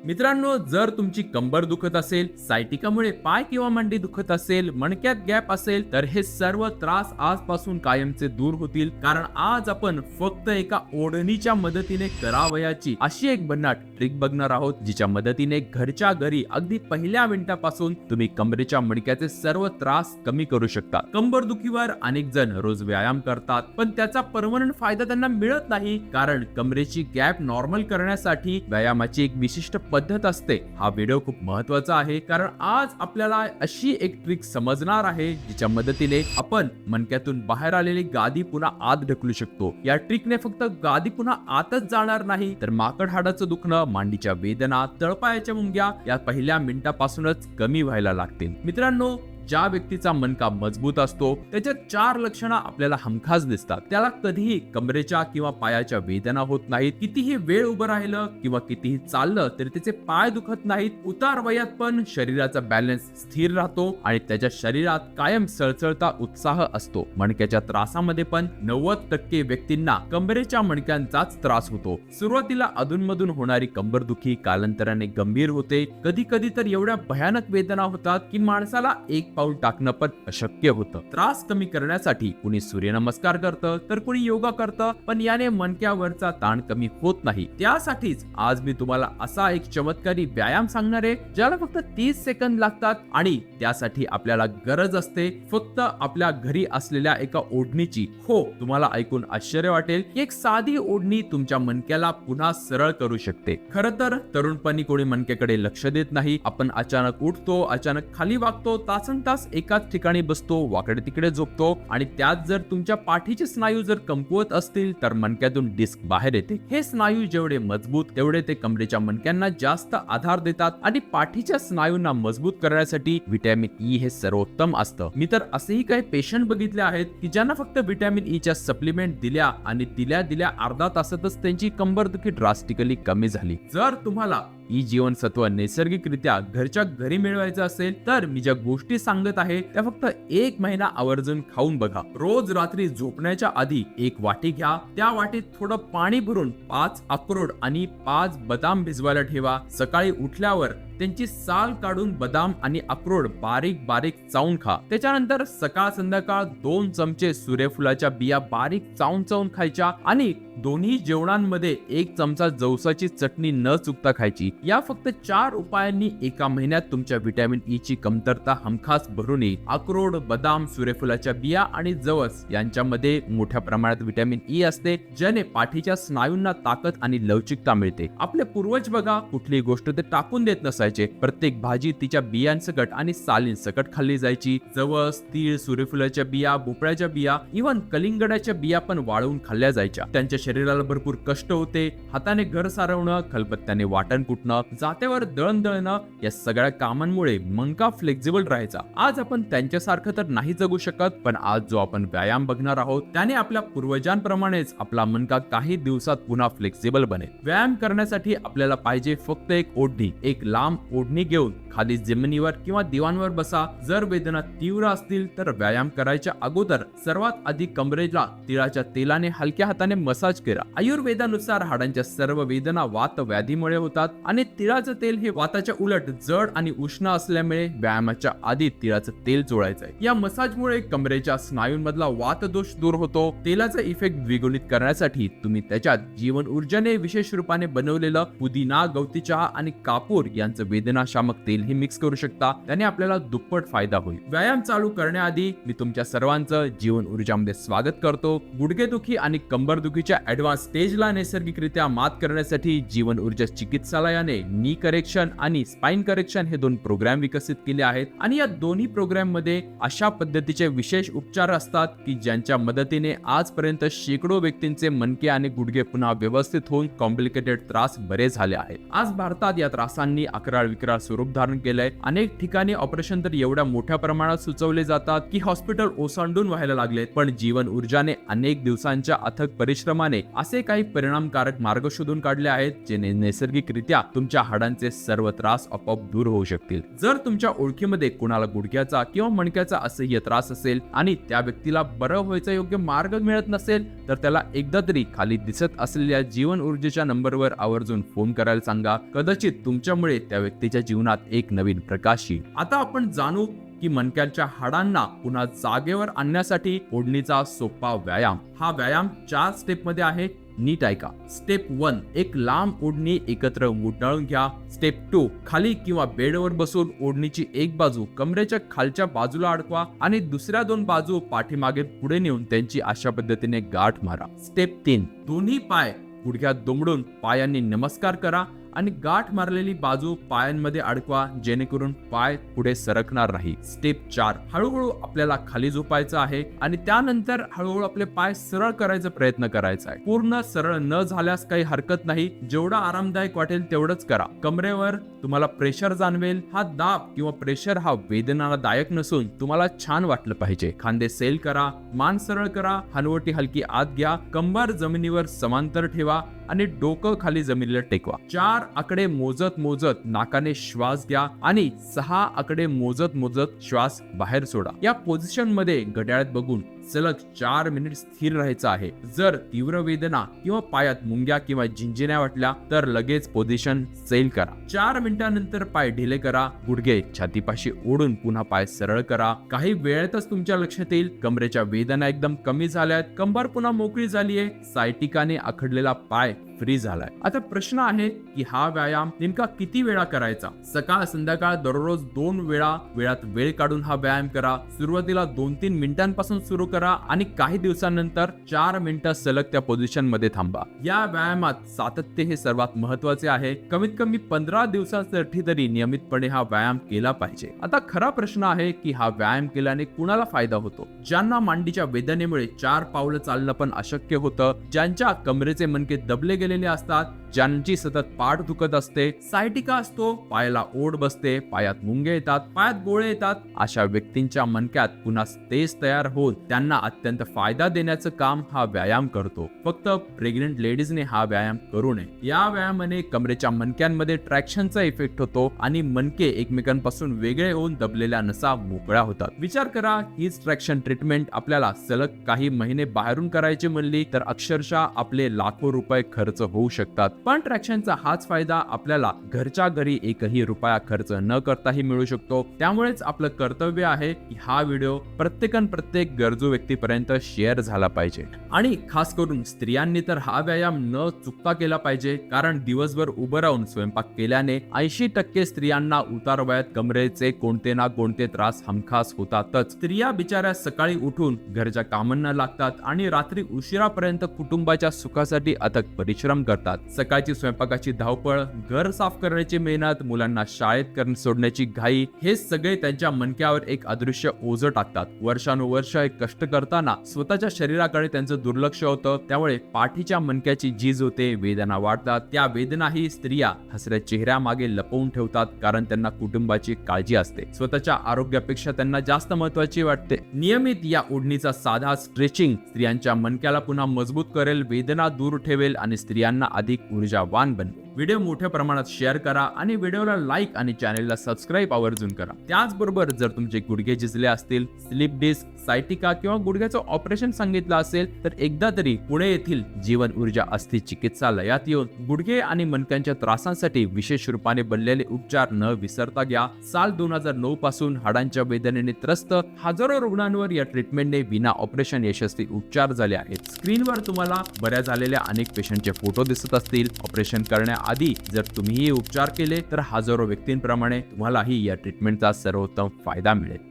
मित्रांनो, जर तुमची कंबर दुखत असेल, सायटिकामुळे पाय किंवा मांडी दुखत असेल, मणक्यात गॅप असेल, तर हे सर्व त्रास आजपासून कायमचे दूर होतील. कारण आज आपण फक्त एका ओढणीच्या मदतीने करावयाची अशी एक भन्नाट ट्रिक बघणार आहोत, जिच्या मदतीने घरच्या घरी अगदी पहिल्या मिनिटापासून तुम्ही कमरेच्या मणक्याचे सर्व त्रास कमी करू शकता. कंबर दुखीवर अनेक जण रोज व्यायाम करतात, पण त्याचा परमनंट फायदा त्यांना मिळत नाही. कारण कमरेची गॅप नॉर्मल करण्यासाठी व्यायामाची एक विशिष्ट पद्धत असते. हा व्हिडिओ खूप महत्त्वाचा आहे, कारण आज आपल्याला अशी एक ट्रिक समजणार आहे, जिच्या मदतीने आपण मणक्यातून बाहेर आलेली गादी पुन्हा आत ढकलू शकतो. या ट्रिकने फक्त गादी पुन्हा आतच जाणार नाही, तर माकड हाडाचं दुखणं, मांडीच्या वेदना, तळपायाच्या मुंग्या या पहिल्या मिनिटापासूनच कमी व्हायला लागतील. मित्रांनो, ज्या व्यक्तीचा मणका मजबूत असतो, त्याच्यात 4 लक्षणं आपल्याला हमखास दिसतात. त्याला कधीही कमरेच्या किंवा पायाच्या वेदना होत नाहीत. कितीही वेळ उभं राहिलं किंवा कितीही चाललं तरी त्याचे पाय दुखत नाहीत. उतार वयात पण शरीराचा बॅलन्स स्थिर राहतो आणि त्याच्या शरीरात कायम सळसळता उत्साह असतो. मणक्याच्या त्रासामध्ये पण 90% व्यक्तींना कमरेच्या मणक्यांचाच त्रास होतो. सुरुवातीला अधूनमधून होणारी कंबरदुखी कालांतराने गंभीर होते. कधी कधी तर एवढ्या भयानक वेदना होतात की माणसाला एक पाऊल टाकणं पण अशक्य होतं. त्रास कमी करण्यासाठी कुणी सूर्यनमस्कार करतं, तर कुणी योगा करतं, पण याने मणक्यावरचा ताण कमी होत नाही. त्यासाठीच आज मी तुम्हाला असा एक चमत्कारी व्यायाम सांगणार आहे, ज्याला फक्त 30 सेकंद लागतात आणि त्यासाठी आपल्याला गरज असते फक्त आपल्या घरी असलेल्या एका ओढणीची. हो, तुम्हाला ऐकून आश्चर्य वाटेल की एक साधी ओढणी तुमच्या मणक्याला पुन्हा सरळ करू शकते. खरं तर तरुणपणी कोणी मणक्याकडे लक्ष देत नाही. आपण अचानक उठतो, अचानक खाली वागतो, तासन तास एकाच ठिकाणी बसतो, वाकडे तिकडे झोपतो आणि त्यात जर तुमच्या पाठीचे स्नायू जर कमकुवत असतील तर मणक्यातून डिस्क बाहेर येते. हे स्नायू जेवढे मजबूत तेवढे ते कमरेच्या मणक्यांना जास्त आधार देतात आणि पाठीच्या स्नायूंना मजबूत करण्यासाठी व्हिटॅमिन ई हे सर्वोत्तम असतं. मी तर असेही काही पेशंट बघितले आहेत की ज्यांना फक्त व्हिटॅमिन ई च्या सप्लिमेंट दिल्या आणि दिल्या अर्धा तासातच त्यांची कंबरदुखी ड्रास्टिकली कमी झाली. जर तुम्हाला ई जीवनसत्व नैसर्गिकरित्या घरच्या घरी मिळवायचं असेल तर मी ज्या गोष्टी सांगत आहे त्या फक्त 1 महिना आवर्जून खाऊन बघा. रोज रात्री झोपण्याच्या आधी 1 वाटी घ्या. त्या वाटीत थोडं पाणी भरून 5 अक्रोड आणि 5 बदाम भिजवायला ठेवा. सकाळी उठल्यावर त्यांची साल काढून बदाम आणि अक्रोड बारीक बारीक चावून खा. त्याच्यानंतर सकाळ संध्याकाळ 2 चमचे सूर्यफुलाच्या बिया बारीक चावून खायच्या आणि दोन्ही जेवणांमध्ये 1 चमचा जवसाची चटणी न चुकता खायची. या फक्त 4 उपायांनी एका महिन्यात तुमच्या व्हिटॅमिन ई ची कमतरता हमखास भरून येईल. अक्रोड, बदाम, सूर्यफुलाच्या बिया आणि जवस यांच्यामध्ये मोठ्या प्रमाणात व्हिटॅमिन ई असते, ज्याने पाठीच्या स्नायूंना ताकद आणि लवचिकता मिळते. आपले पूर्वज बघा, कुठली गोष्ट ते टाकून देत नसायचे. प्रत्येक भाजी तिच्या बियांसकट आणि सालींसकट खाल्ली जायची. जवस, तीळ, सूर्यफुलाच्या बिया, भोपळ्याच्या बिया, इव्हन कलिंगडाच्या बिया पण वाळवून खाल्ल्या जायच्या. त्यांच्या शरीराला भरपूर कष्ट होते. हाताने घर सारवणं, खलबत्त्याने वाटण कुटणं, जात्यावर दळण दळणं या सगळ्या कामांमुळे मणका फ्लेक्झिबल राहायचा. आज आपण त्यांच्यासारखं तर नाही जगू शकत, पण आज जो आपण व्यायाम बघणार आहोत त्याने आपल्या पूर्वजांप्रमाणेच आपला मणका काही दिवसात पुन्हा फ्लेक्झिबल बनेल. व्यायाम करण्यासाठी आपल्याला पाहिजे फक्त एक ओढणी. एक लांब ओढणी घेऊन खाली जमिनीवर किंवा दिवाणवर बसा. जर वेदना तीव्र असतील तर व्यायाम करायच्या अगोदर सर्वात आधी कमरेला तिळाच्या तेलाने हलक्या हाताने मसाज करा. आयुर्वेदानुसार हाडांच्या सर्व वेदना वात व्याधीमुळे होतात आणि तिळाचं तेल हे वाताच्या उलट जड आणि उष्ण असल्यामुळे व्यायामाच्या आधी तिळाचं तेल चोळायचं आहे. या मसाजमुळे कमरेच्या स्नायूंमधला वात दोष दूर होतो. तेलाचा इफेक्ट द्विगुणित करण्यासाठी तुम्ही त्याच्यात जीवन ऊर्जेने विशेष रूपाने बनवलेलं पुदिना, गवती चहा आणि कापूर यांचं वेदनाशामक तेल हे मिक्स करू शकता. त्याने आपल्याला दुप्पट फायदा होईल. व्यायाम चालू करण्याआधी मी तुमच्या सर्वांचं जीवन ऊर्जामध्ये स्वागत करतो. गुडघेदुखी आणि कंबरदुखीच्या ऍडव्हान्स स्टेजला नैसर्गिकरित्या मात करण्यासाठी जीवन ऊर्जा चिकित्सालयाने नी करेक्शन आणि स्पाइन करेक्शन हे 2 प्रोग्राम विकसित केले आहेत आणि या दोन्ही प्रोग्राम मध्ये अशा पद्धतीचे विशेष उपचार असतात की ज्यांच्या मदतीने आजपर्यंत शेकडो व्यक्तींचे मणके आणि गुडघे पुन्हा व्यवस्थित होऊन कॉम्प्लिकेटेड त्रास बरे झाले आहेत. आज भारतात या त्रासांनी अकराळ विक्राळ स्वरूप धारण केलंय. अनेक ठिकाणी ऑपरेशन तर एवढ्या मोठ्या प्रमाणात सुचवले जातात की हॉस्पिटल ओसांडून व्हायला लागलेत. पण जीवन ऊर्जाने अनेक दिवसांच्या अथक परिश्रमाने असे काही परिणामकारक मार्ग शोधून काढले आहेत जे नैसर्गिकरित्या तुमच्या हाडांचे सर्व त्रास आपोआप दूर होऊ शकतील. जर तुमच्या ओळखीमध्ये कुणाला गुडघ्याचा किंवा मणक्याचा असह्य त्रास असेल आणि त्या व्यक्तीला बरं व्हायचा योग्य मार्ग मिळत नसेल तर त्याला एकदा तरी खाली दिसत असलेल्या जीवन ऊर्जेच्या नंबरवर आवर्जून फोन करायला सांगा. कदाचित तुमच्यामुळे त्या व्यक्तीच्या जीवनात एक नवीन प्रकाश येईल. आता आपण जाणू की मणक्याच्या हाडांना पुन्हा जागेवर आणण्यासाठी ओढणीचा सोपा व्यायाम. हा व्यायाम 4 स्टेप मध्ये आहे. नीट ऐका. स्टेप 1, एक लांब ओढणी एकत्र गुंडाळून घ्या. स्टेप 2, खाली किंवा बेडवर बसून ओढणीची एक बाजू कमरेच्या खालच्या बाजूला अडकवा आणि दुसऱ्या 2 बाजू पाठीमागे पुढे नेऊन त्यांची अशा पद्धतीने गाठ मारा. स्टेप 3, दोन्ही पाय गुडघ्यात दुमडून पायांनी नमस्कार करा आणि गाठ मारलेली बाजू पायांमध्ये अडकवा जेणेकरून पाय पुढे सरकणार नाही. स्टेप 4, हळूहळू आपल्याला खाली झोपायचं आहे आणि त्यानंतर हळूहळू आपले पाय सरळ करायचा प्रयत्न करायचा आहे. पूर्ण सरळ न झाल्यास काही हरकत नाही. जेवढा आरामदायक वाटेल तेवढंच करा. कमरेवर तुम्हाला प्रेशर जाणवेल. हा दाब किंवा प्रेशर हा वेदनादायक नसून तुम्हाला छान वाटलं पाहिजे. खांदे सैल करा, मान सरळ करा, हनवटी हलकी आत घ्या, कंबर जमिनीवर समांतर ठेवा आणि डोकं खाली जमिनीला टेकवा. 4 आकडे मोजत मोजत नाकाने श्वास घ्या आणि 6 आकडे मोजत मोजत श्वास बाहेर सोडा. या पोझिशन मध्ये घड्याळात बघून सलग 4 मिनिट स्थिर राहायचं आहे. जर तीव्र वेदना किंवा पायात मुंग्या किंवा झिंजिण्या वाटल्या तर लगेच पोझिशन सैल करा. 4 मिनिटांनंतर पाय ढिले करा. गुडघे छातीपाशी ओढून पुन्हा पाय सरळ करा. काही वेळेतच तुमच्या लक्षात येईल कमरेच्या वेदना एकदम कमी झाल्यात. कंबर पुन्हा मोकळी झालीये. सायटिकाने आखडलेला पाय फ्री झालाय. आता प्रश्न आहे की हा व्यायाम नेमका किती वेळा करायचा? सकाळ संध्याकाळ दररोज 2 वेळात वेळ काढून हा व्यायाम करा. सुरुवातीला 2-3 मिनिटांपासून सुरू करा आणि काही दिवसांनंतर 4 मिनिटं सलग त्या पोझिशन मध्ये थांबा. या व्यायामात सातत्य हे सर्वात महत्वाचे आहे. कमीत कमी 15 दिवसांसाठी तरी नियमितपणे हा व्यायाम केला पाहिजे. आता खरा प्रश्न आहे की हा व्यायाम केल्याने कुणाला फायदा होतो? ज्यांना मांडीच्या वेदनेमुळे 4 पावलं चालणं पण अशक्य होतं, ज्यांच्या कमरेचे मणके दबले गेलेले असतात, ज्यांची सतत पाठ दुखत असते, सायटिका असतो, पायाला ओढ बसते, पायात मुंगे येतात, पायात गोळे येतात, अशा व्यक्तींच्या मणक्यात पुन्हा तेज तयार होत त्यांना अत्यंत फायदा देण्याचं काम हा व्यायाम करतो. फक्त प्रेग्नेंट लेडीजने हा व्यायाम करू नये. या व्यायामाने कमरेच्या मणक्यांमध्ये ट्रॅक्शनचा इफेक्ट होतो आणि मणके एकमेकांपासून वेगळे होऊन दबलेल्या नसा मोकळ्या होतात. विचार करा, हीच ट्रॅक्शन ट्रीटमेंट आपल्याला सलग काही महिने बाहेरून करायची म्हणली तर अक्षरशः आपले लाखो रुपये खर्च होऊ शकतात. पण ट्रॅक्शनचा हाच फायदा आपल्याला घरच्या घरी एकही रुपया खर्च न करताही मिळू शकतो. त्यामुळेच आपलं कर्तव्य आहे की हा व्हिडिओ प्रत्येक गरजू व्यक्तीपर्यंत शेअर झाला पाहिजे. आणि खास करून स्त्रियांनी तर हा व्यायाम न चुकता केला पाहिजे, कारण दिवसभर उभं राहून स्वयंपाक केल्याने 80% स्त्रियांना उतार वयात कमरेचे कोणते ना कोणते त्रास हमखास होतातच. स्त्रिया बिचाऱ्या सकाळी उठून घरच्या कामांना लागतात आणि रात्री उशिरापर्यंत कुटुंबाच्या सुखासाठी अथक परिश्रम करतात. सकाळची स्वयंपाकाची धावपळ, घर साफ करण्याची मेहनत, मुलांना शाळेत सोडण्याची घाई, हे सगळे त्यांच्या मणक्यावर एक अदृश्य ओझं टाकतात. वर्षानुवर्ष कष्ट करताना स्वतःच्या शरीराकडे त्यांचं दुर्लक्ष होतं. त्यामुळे पाठीच्या मणक्याची झीज होते, वेदना वाढतात. त्या वेदनाही स्त्रिया हसऱ्या चेहऱ्यामागे लपवून ठेवतात, कारण त्यांना कुटुंबाची काळजी असते. स्वतःच्या आरोग्यापेक्षा त्यांना जास्त महत्वाची वाटते. नियमित या ओढणीचा साधा स्ट्रेचिंग स्त्रियांच्या मणक्याला पुन्हा मजबूत करेल, वेदना दूर ठेवेल आणि स्त्रियांना अधिक ऊर्जावान बनवेल. व्हिडिओ मोठ्या प्रमाणात शेअर करा आणि व्हिडिओला लाईक आणि चॅनलला सबस्क्राईब आवर्जून करा. त्याचबरोबर जर तुमचे गुडघे झिजले असतील, स्लिप डिस्क, सायटिका किंवा गुडघ्याचं ऑपरेशन सांगितलं असेल तर एकदा तरी पुणे येथील जीवन ऊर्जा अस्थि चिकित्सालयात येऊन गुडघे आणि मणक्यांच्या त्रासांसाठी विशेष रूपाने बनलेले उपचार न विसरता घ्या. साल 2009 पासून हाडांच्या वेदनेने त्रस्त हजारो रुग्णांवर या ट्रीटमेंटने विना ऑपरेशन यशस्वी उपचार झाले आहेत. स्क्रीनवर तुम्हाला बऱ्या झालेल्या अनेक पेशंटचे फोटो दिसत असतील. ऑपरेशन करण्याआधी जर तुम्हीही उपचार केले तर हजारो व्यक्तींप्रमाणे तुम्हालाही या ट्रीटमेंटचा सर्वोत्तम फायदा मिळेल.